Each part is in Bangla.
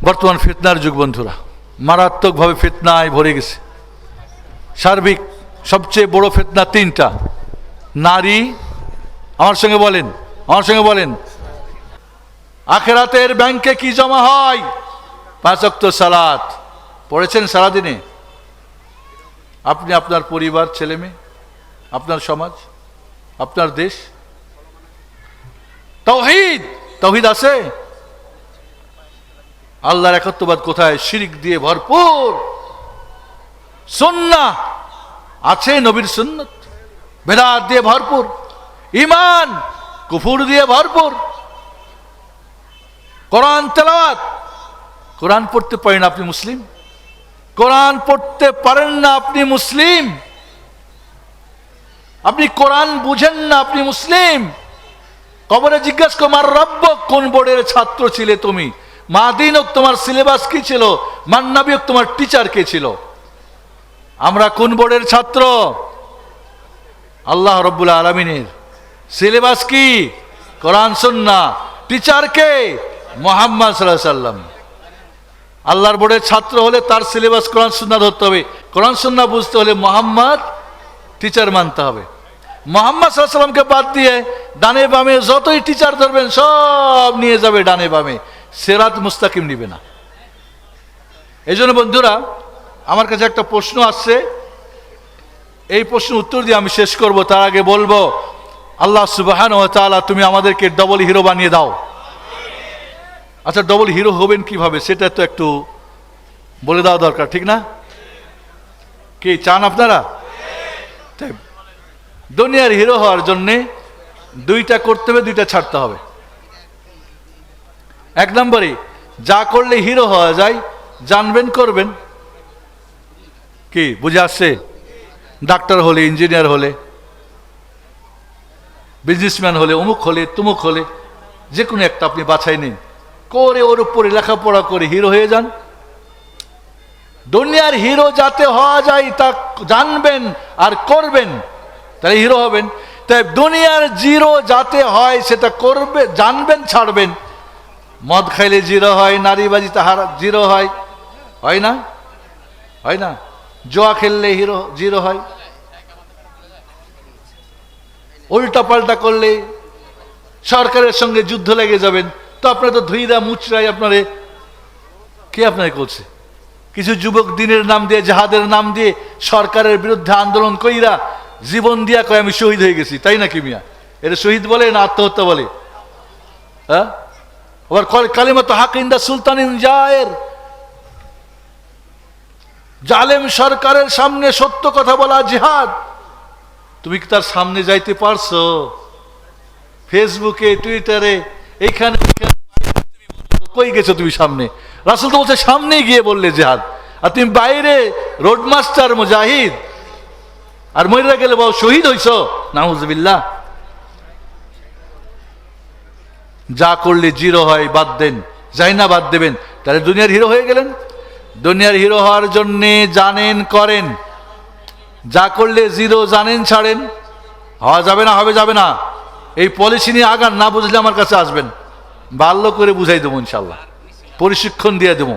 বর্তমান ফিতনার যুগ বন্ধুরা, মারাত্মকভাবে ফিতনায় ভরে গেছে। সার্বিক সবচেয়ে বড় ফিতনা তিনটা। নারী, আমার সঙ্গে বলেন, আখেরাতের ব্যাংকে কি জমা হয়? 5 ওয়াক্ত সালাত পড়েছেন সারাদিনে? আপনি, আপনার পরিবার, ছেলে মেয়ে, আপনার সমাজ, আপনার দেশ। তাওহীদ আছে? আল্লাহর একত্ববাদ কোথায়? শিরক দিয়ে ভরপুর। সুন্নাহ আছে, নবীর সুন্নত। বেদাত দিয়ে ভরপুর। ঈমান কুফর দিয়ে ভরপুর। কোরআন তেলাওয়াত, কোরআন পড়তে পারেন আপনি মুসলিম? কোরআন পড়তে পারেন না আপনি মুসলিম? আপনি কোরআন বুঝেন না আপনি মুসলিম? কবরে জিজ্ঞাসা করো, মার রব্বক, কোন বোর্ডের ছাত্র ছিলে তুমি? মা দিনক, তোমার সিলেবাস কি ছিল? মান নবিয়ক, তোমার টিচার কে ছিল? আমরা কোন বোর্ডের ছাত্র? আল্লাহ রব্বুল আলামিনের। সিলেবাস কি? কোরআন সুন্নাহ। টিচার কে? মুহাম্মদ সাল্লাল্লাহু আলাইহি সাল্লাম। আল্লাহর বোর্ডের ছাত্র হলে তার সিলেবাস কোরআন সুন্নাহ ধরতে হবে। কোরআন সুন্নাহ বুঝতে হলে মুহাম্মদ টিচার মানতে হবে। মুহাম্মদ সাল্লাল্লাহু আলাইহি সাল্লামকে বাদ দিয়ে ডানে বামে যতই টিচার ধরবেন সব নিয়ে যাবে ডানে বামে, সিরাত মুস্তাকিম নিবে না। এই জন্য বন্ধুরা, আমার কাছে একটা প্রশ্ন আসছে, এই প্রশ্নের উত্তর দিয়ে আমি শেষ করব। তার আগে বলবো, আল্লাহ সুবহানাহু ওয়া তাআলা তুমি আমাদেরকে ডবল হিরো বানিয়ে দাও। আচ্ছা, ডবল হিরো হবেন কিভাবে সেটা তো একটু বলে দেওয়া দরকার, ঠিক না? কি চান আপনারা? দুনিয়ার হিরো হওয়ার জন্যে দুইটা করতে হবে, দুইটা ছাড়তে হবে। 1 নম্বরে, যা করলে হিরো হওয়া যায় জানবেন, করবেন। কি বুঝে আসছে? ডাক্তার হলে, ইঞ্জিনিয়ার হলে, বিজনেসম্যান হলে, অমুক হলে, তুমুক হলে, যে কোনো একটা আপনি বাছাই নিন, করে ওর উপরে লেখাপড়া করে হিরো হয়ে যান। দুনিয়ার হিরো যাতে হওয়া যায় তা জানবেন আর করবেন, তাহলে হিরো হবেন। তাই দুনিয়ার জিরো যাতে হয় সেটা করবে, জানবেন, ছাড়বেন। মদ খাইলে জিরো হয়, নারীবাজি তাহার জিরো হয়, হয় না? হয় না? জুয়া খেললে জিরো হয়, উল্টা পাল্টা করলে সরকারের সঙ্গে যুদ্ধ লেগে যাবেন। তো আপনার তো ধুইরা মুচড়াই আপনারে কে আপনাকে করছে? কিছু যুবক দিনের নাম দিয়ে, জাহাদের নাম দিয়ে সরকারের বিরুদ্ধে আন্দোলন কইরা জীবন দিয়া কয় আমি শহীদ হয়ে গেছি, তাই নাকি মিয়া? এটা শহীদ বলে না আত্মহত্যা বলে? হ্যাঁ, আবার কালিমাতু হাক ইনদা সুলতানিন জায়ের। জালেম সরকারের সামনে সত্য কথা বলা জিহাদ। তুমি কি তার সামনে যাইতে পারছো? ফেসবুকে, টুইটারে, এইখানে কই গেছো তুমি সামনে? রাসূল তো বলছে সামনে গিয়ে বললে জিহাদ, আর তুমি বাইরে রোডমাস্টার মুজাহিদ, আর মইরা গেলে বল শহীদ হইছো। নাউজুবিল্লাহ। যা করলে জিরো হয় বাদ দেন, যাই না বাদ দেবেন, তাহলে দুনিয়ার হিরো হয়ে গেলেন। দুনিয়ার হিরো হওয়ার জন্যে জানেন, করেন। যা করলে জিরো, জানেন, ছাড়েন। হওয়া যাবে না, হবে যাবে না। এই পলিসি নিয়ে আগান, না বুঝলে আমার কাছে আসবেন, ভালো করে বুঝাই দেবো ইনশাল্লাহ, প্রশিক্ষণ দিয়ে দেবো।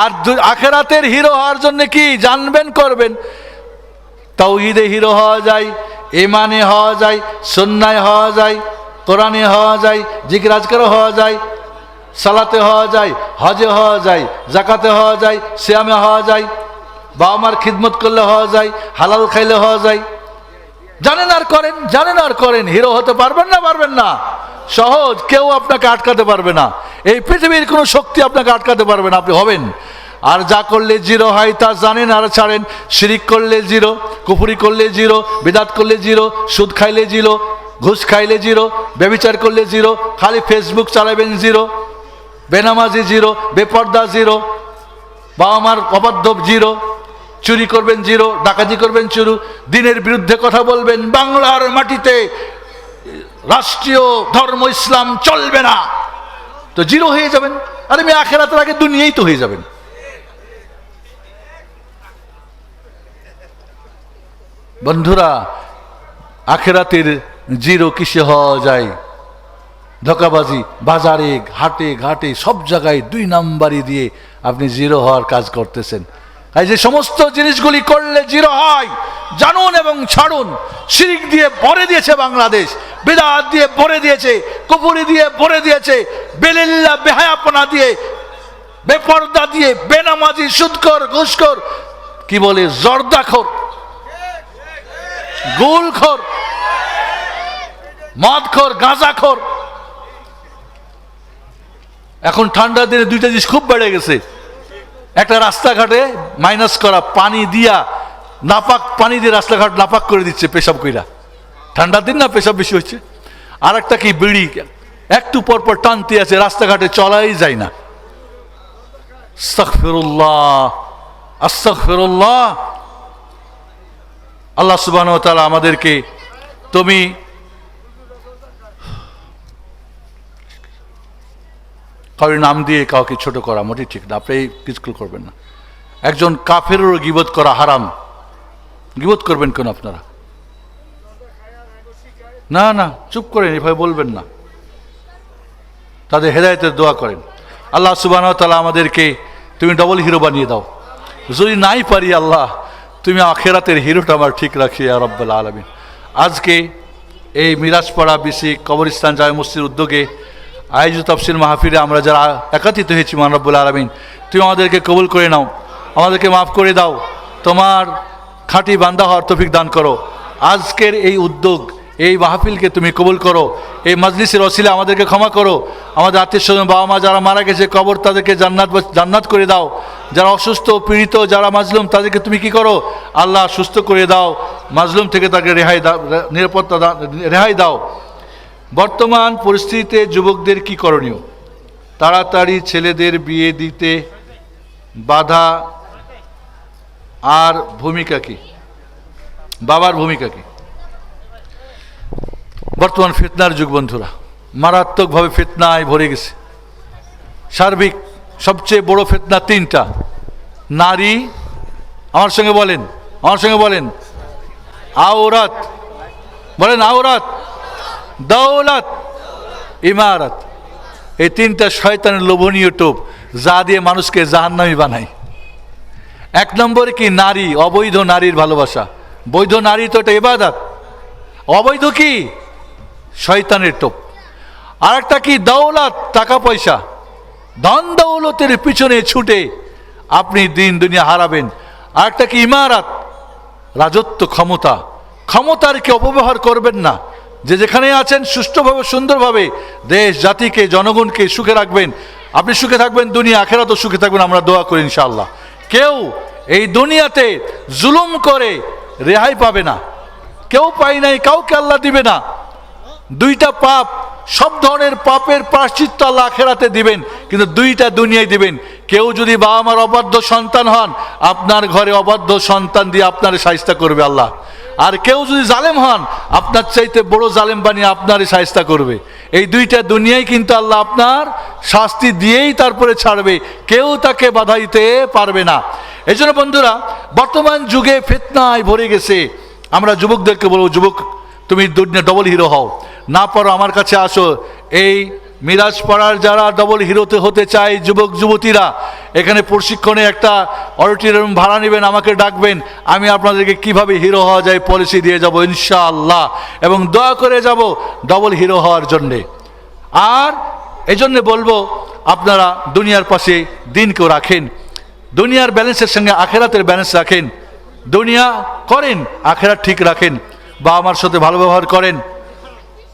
আর আখেরাতের হিরো হওয়ার জন্য কি জানবেন, করবেন। তাওহীদে হিরো হওয়া যায়, ঈমানে হওয়া যায়, সুন্নায় হওয়া যায়, কোরআনে হওয়া যায়, জিকির আজকারে হওয়া যায়, সালাতে হওয়া যায়, হজে হওয়া যায়, জাকাতে হওয়া যায়, সিয়ামে হওয়া যায়, বাবা মার খিদমত করলে হওয়া যায়, হালাল খাইলে হওয়া যায়। জানেন আর করেন, জানেন আর করেন। হিরো হতে পারবেন না? পারবেন না? সহজ, কেউ আপনাকে আটকাতে পারবে না। এই পৃথিবীর কোনো শক্তি আপনাকে আটকাতে পারবে না, আপনি হবেন। আর যা করলে জিরো হয় তা জানেন আর ছাড়েন। শিরিক করলে জিরো, কুফরি করলে জিরো, বিদাত করলে জিরো, সুদ খাইলে জিরো, ঘুষ খাইলে জিরো, ব্যভিচার করলে জিরো, খালি ফেসবুক চালাবেন জিরো, বেনামাজি জিরো, বেপর্দা জিরো, বাবা মার অবাধ্য জিরো, চুরি করবেন জিরো, ডাকাতি করবেন চুরু, দিনের বিরুদ্ধে কথা বলবেন, বাংলার মাটিতে রাষ্ট্রীয় ধর্ম ইসলাম চলবে না, তো জিরো হয়ে যাবেন। আরে আমি আখেরাতের আগে দুনিয়াই তো হয়ে যাবেন। বন্ধুরা, আখেরাতের জিরো কিসে হওয়া যায়? ধোঁকাবাজি, বাজারে, হাটে ঘাটে সব জায়গায় 2 নাম্বারই দিয়ে আপনি জিরো হওয়ার কাজ করতেছেন। এই যে সমস্ত জিনিসগুলি করলে জিরো হয়, জানুন এবং ছাড়ুন। শিরক দিয়ে ভরে দিয়েছে বাংলাদেশ, বিদআত দিয়ে ভরে দিয়েছে, কুফরি দিয়ে ভরে দিয়েছে, বেলিল্লাহ বেহায়াপনা দিয়ে, বেপর্দা দিয়ে, বেনামাজি, সুদখোর, ঘুষখোর, কি বলে, জর্দাখোর, গুলখোর, মদখোর, গাঁজাখোর। এখন ঠান্ডার দিনে 2টা জিনিস খুব বেড়ে গেছে। একটা, রাস্তাঘাটে মাইনাস করা পানি দিয়া, নাপাক পানি দিয়ে রাস্তাঘাট নাপাক করে দিচ্ছে পেশাব কইরা। ঠান্ডার দিন না, পেশাব বেশি হচ্ছে। আর একটা কি, বিড়ি একটু পর পর টানতে আছে, রাস্তাঘাটে চলাই যায় না। আস্তাগফিরুল্লাহ, আস্তাগফিরুল্লাহ। আল্লাহ সুবহানাহু ওয়া তাআলা আমাদেরকে, তুমি কারোর নাম দিয়ে কাউকে ছোট করা মোটেই ঠিক না, আপনি কিছু করবেন না। একজন কাফেরেরও গীবত করা হারাম। গীবত করবেন কেন আপনারা? না না, চুপ করেন, এভাবে বলবেন না। তাদের হেদায়েতের দোয়া করেন। আল্লাহ সুবহানাহু ওয়া তাআলা আমাদেরকে তুমি ডবল হিরো বানিয়ে দাও। যদি নাই পারি আল্লাহ, তুমি আখিরাতের হিরোটা আমার ঠিক রাখি ইয়া রাব্বুল আলামিন। আজকে এই মিরাজপাড়া বিসি কবরস্থান জামে মসজিদের উদ্যোগে আয়োজিত তাফসীর মাহফিলে আমরা যারা একত্রিত হয়েছি, মহান রব্বুল আলামিন তুমি আমাদেরকে কবুল করে নাও, আমাদেরকে মাফ করে দাও, তোমার খাঁটি বান্দা হওয়ার তৌফিক দান করো। আজকের এই উদ্যোগ, এই মাহফিলকে তুমি কবুল করো। এই মজলিসের ওসিলা আমাদেরকে ক্ষমা করো। আমাদের আত্মীয় স্বজন, বাবা মা যারা মারা গেছে, কবর তাদেরকে জান্নাত করে দাও। যারা অসুস্থ, পীড়িত, যারা মাজলুম, তাদেরকে তুমি কি করো আল্লাহ, সুস্থ করে দাও। মাজলুম থেকে তাকে রেহাই দাও। বর্তমান পরিস্থিতিতে যুবকদের কি করণীয়? তাড়াতাড়ি ছেলেদের বিয়ে দিতে বাধা, আর ভূমিকা কি, বাবার ভূমিকা কি? বর্তমান ফিতনার যুগ বন্ধুরা, মারাত্মকভাবে ফিতনায় ভরে গেছে। সার্বিক সবচেয়ে বড় ফিতনা 3টা। নারী, আমার সঙ্গে বলেন, আমার সঙ্গে বলেন, আওরাত, বলেন আওরাত, দৌলত, ইমারত। এই 3টা শয়তানের লোভনীয় টোপ, যা দিয়ে মানুষকে জাহান্নামী বানায়। 1 নম্বরে কি, নারী, অবৈধ নারীর ভালোবাসা। বৈধ নারী তো এটা ইবাদত, অবৈধ কি, শয়তানের টোপ। আর একটা কি, দৌলত, টাকা পয়সা, ধন দৌলতের পিছনে ছুটে আপনি দিন দুনিয়া হারাবেন। আর একটা কি, ইমারত, রাজত্ব, ক্ষমতা। ক্ষমতার কি অপব্যবহার করবেন না। যে যেখানে আছেন সুষ্ঠুভাবে, সুন্দরভাবে দেশ জাতিকে, জনগণকে সুখে রাখবেন। আপনি সুখে থাকবেন, দুনিয়া আখিরাতেও সুখে থাকবেন, আমরা দোয়া করি ইনশাআল্লাহ। কেউ এই দুনিয়াতে জুলুম করে রেহাই পাবে না, কেউ পায় নাই, কাউকে আল্লাহ দিবে না। 2টা পাপ, সব ধরনের পাপের প্রায়শ্চিত্ত আল্লাহ আখিরাতে দিবেন, কিন্তু 2টা দুনিয়ায় দিবেন। কেউ যদি বাবা মার অবাধ্য সন্তান হন, আপনার ঘরে অবাধ্য সন্তান দিয়ে আপনার শায়েস্তা করবে আল্লাহ। আর কেউ যদি জালেম হন, আপনার চাইতে বড় জালেম বানিয়ে আপনারই শায়েস্তা করবে। এই 2টা দুনিয়ায় কিন্তু আল্লাহ আপনার শাস্তি দিয়েই তারপরে ছাড়বে, কেউ তাকে বাধা দিতে পারবে না। এই জন্য বন্ধুরা, বর্তমান যুগে ফিতনায় ভরে গেছে। আমরা যুবকদেরকে বলবো, যুবক তুমি দুনিয়া ডবল হিরো হও, না পারো আমার কাছে আসো। এই মিরাজপাড়ার যারা ডবল হিরোতে হতে চায় যুবক যুবতীরা, এখানে প্রশিক্ষণে একটা অডিটোরিয়াম ভাড়া নেবেন, আমাকে ডাকবেন, আমি আপনাদেরকে কিভাবে হিরো হওয়া যায় পলিসি দিয়ে যাব ইনশাআল্লাহ, এবং দোয়া করে যাব ডবল হিরো হওয়ার জন্যে। আর এই জন্যে বলবো, আপনারা দুনিয়ার পাশে দিনকেও রাখেন, দুনিয়ার ব্যালেন্সের সঙ্গে আখেরাতের ব্যালেন্স রাখেন। দুনিয়া করেন, আখেরাত ঠিক রাখেন, বাবা মার সাথে ভালো ব্যবহার করেন,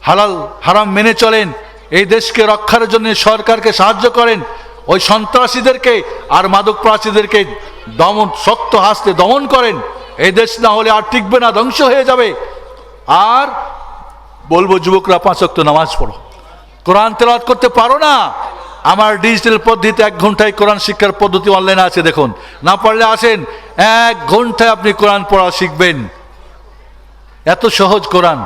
হালাল হারাম মেনে চলেন, এই দেশকে রক্ষার জন্য সরকারকে সাহায্য করেন, ওই সন্ত্রাসীদেরকে আর মাদক প্রাচীদেরকে দমন, শক্ত হাসতে দমন করেন। এই দেশ না হলে আর টিকবে না, ধ্বংস হয়ে যাবে। আর বলবো, যুবকরা 5 ওয়াক্ত নামাজ পড়ো। কোরআন তেলাওয়াত করতে পারো না, আমার ডিজিটাল পদ্ধতিতে 1 ঘন্টায় কোরআন শিক্ষার পদ্ধতি অনলাইনে আছে, দেখুন। না পারলে আসেন, 1 ঘন্টায় আপনি কোরআন পড়া শিখবেন। এত সহজ কোরআন।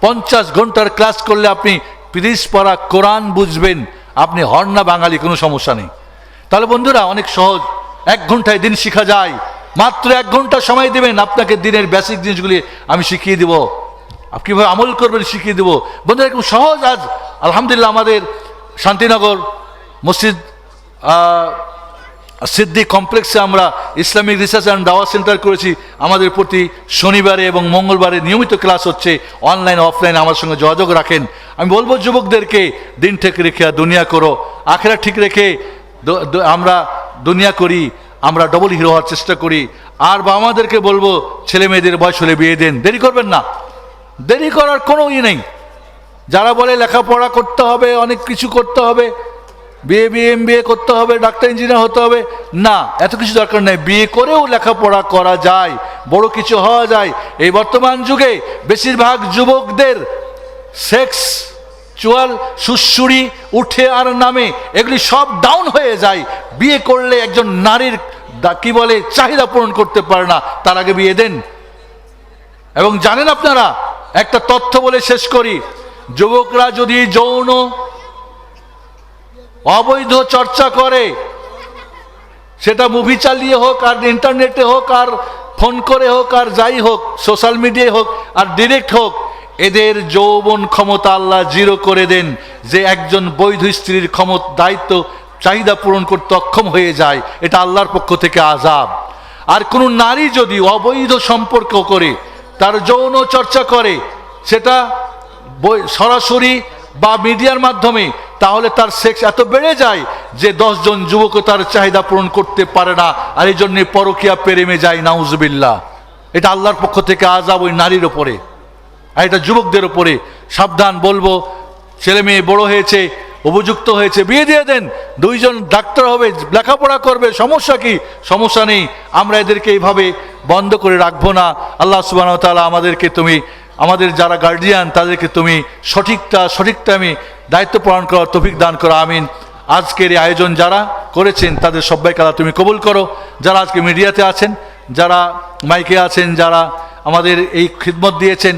50 ঘন্টার ক্লাস করলে আপনি 30 পারা কোরআন বুঝবেন। আপনি হন না বাঙালি, কোনো সমস্যা নেই। তাহলে বন্ধুরা, অনেক সহজ, 1 ঘন্টায় দিন শিখা যায়। মাত্র 1 ঘন্টা সময় দেবেন, আপনাকে দিনের বেসিক জিনিসগুলি আমি শিখিয়ে দিব। কীভাবে আমল করবেন শিখিয়ে দেবো। বন্ধুরা খুব সহজ। আজ আলহামদুলিল্লাহ আমাদের শান্তিনগর মসজিদ সিদ্দিক কমপ্লেক্সে আমরা ইসলামিক রিসার্চ অ্যান্ড দাওয়া সেন্টার করেছি। আমাদের প্রতি শনিবারে এবং মঙ্গলবারে নিয়মিত ক্লাস হচ্ছে, অনলাইন অফলাইন আমার সঙ্গে যোগাযোগ রাখেন। আমি বলবো যুবকদেরকে, দিন ঠিক রেখে দুনিয়া করো, আখেরা ঠিক রেখে আমরা দুনিয়া করি, আমরা ডবল হিরো হওয়ার চেষ্টা করি। আর বাবা মাদেরকে বলবো ছেলে মেয়েদের বয়স হলে বিয়ে দেন, দেরি করবেন না। দেরি করার কোনো নেই। যারা বলে লেখাপড়া করতে হবে, অনেক কিছু করতে হবে, বিএ এমবিএ করতে হবে, ডাক্তার ইঞ্জিনিয়ার হতে হবে, না, এত কিছু দরকার নেই। বিয়ে করেও লেখাপড়া করা যায়, বড় কিছু হওয়া যায়। এই বর্তমান যুগে বেশিরভাগ যুবকদের সেক্সুয়াল সুশ্রুরি উঠে আর নামে এগুলি সব ডাউন হয়ে যায়। বিয়ে করলে একজন নারীর কি বলে চাহিদা পূরণ করতে পারে না, তার আগে বিয়ে দেন। এবং জানেন আপনারা, একটা তথ্য বলে শেষ করি, যুবকরা যদি যৌন অবৈধ চর্চা করে, সেটা মুভি চালিয়ে হোক, আর ইন্টারনেটে হোক, আর ফোন করে হোক, আর যাই হোক, সোশ্যাল মিডিয়ায় হোক, আর ডিরেক্ট হোক, এদের যৌবন ক্ষমতা আল্লাহ জিরো করে দেন। যে একজন বৈধ স্ত্রীর দায়িত্ব চাহিদা পূরণ করতে অক্ষম হয়ে যায়, এটা আল্লাহর পক্ষ থেকে আযাব। আর কোনো নারী যদি অবৈধ সম্পর্ক করে, তার যৌন চর্চা করে, সেটা সরাসরি বা মিডিয়ার মাধ্যমে, তাহলে তার সেক্স এত বেড়ে যায় যে 10 জন যুবকও তার চাহিদা পূরণ করতে পারে না, আর এই জন্যে পরকীয়া প্রেমে যায়, নাউজুবিল্লাহ। এটা আল্লাহর পক্ষ থেকে আযাব ওই নারীর ওপরে, আর এটা যুবকদের ওপরে। সাবধান বলবো, ছেলে মেয়ে বড় হয়েছে, উপযুক্ত হয়েছে, বিয়ে দিয়ে দেন। 2 জন ডাক্তার হবে, লেখাপড়া করবে, সমস্যা কি? সমস্যা নেই। আমরা এদেরকে এইভাবে বন্ধ করে রাখবো না। আল্লাহ সুবহানাহু ওয়া তাআলা আমাদেরকে, তুমি আমাদের যারা গার্ডিয়ান, তাদেরকে তুমি সঠিক টাইমে দায়িত্ব পালন করার তৌফিক দান করো, আমিন। আজকের এই আয়োজন যারা করেছেন তাদের সবাইকে আল্লাহ তুমি কবুল করো। যারা আজকে মিডিয়াতে আছেন, যারা মাইকে আছেন, যারা আমাদের এই খিদমত দিয়েছেন,